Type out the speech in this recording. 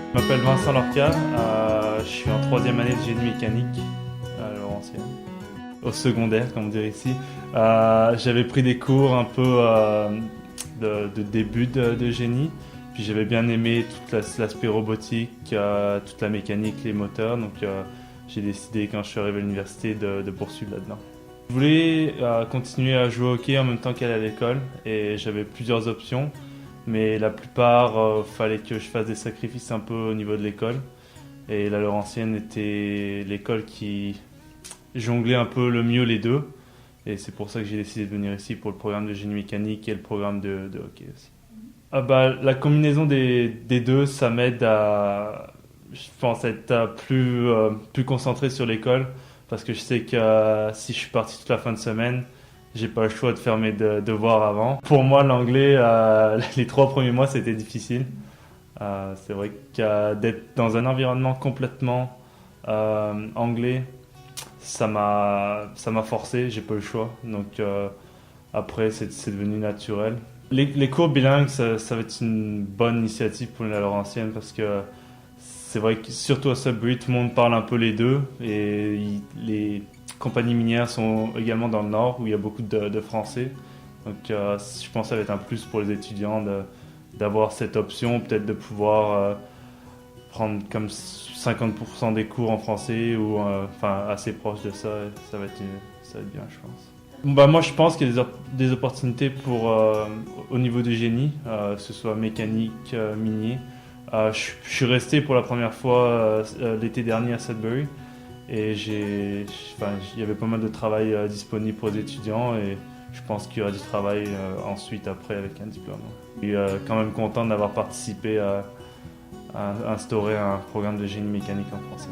Je m'appelle Vincent Lorca, je suis en troisième année de génie mécanique à Laurentienne, au secondaire comme on dirait ici. J'avais pris des cours un peu de début de génie, puis j'avais bien aimé l'aspect robotique, toute la mécanique, les moteurs, donc j'ai décidé quand je suis arrivé à l'université de poursuivre là-dedans. Je voulais continuer à jouer au hockey en même temps qu'aller à l'école et j'avais plusieurs options. Mais la plupart, fallait que je fasse des sacrifices un peu au niveau de l'école. Et la Laurentienne était l'école qui jonglait un peu le mieux les deux. Et c'est pour ça que j'ai décidé de venir ici pour le programme de génie mécanique et le programme de hockey aussi. Ah bah, la combinaison des deux, ça m'aide à, je pense, être plus concentré sur l'école. Parce que je sais que si je suis parti toute la fin de semaine, j'ai pas le choix de faire mes devoirs avant. Pour moi, l'anglais, les 3 premiers mois, c'était difficile. C'est vrai que d'être dans un environnement complètement anglais, ça m'a forcé, j'ai pas eu le choix. Donc après, c'est devenu naturel. Les cours bilingues, ça va être une bonne initiative pour la Laurentienne parce que c'est vrai que surtout à Sudbury, tout le monde parle un peu les deux et les compagnies minières sont également dans le nord où il y a beaucoup de Français. Donc je pense que ça va être un plus pour les étudiants d'avoir cette option, peut-être de pouvoir prendre comme 50% des cours en français ou enfin assez proche de ça, ça va être bien, je pense. Bah, moi, je pense qu'il y a des opportunités au niveau du génie, que ce soit mécanique, minier. Je suis resté pour la première fois l'été dernier à Sudbury et enfin, il y avait pas mal de travail disponible pour les étudiants et je pense qu'il y aura du travail ensuite après avec un diplôme. Je suis quand même content d'avoir participé à instaurer un programme de génie mécanique en français.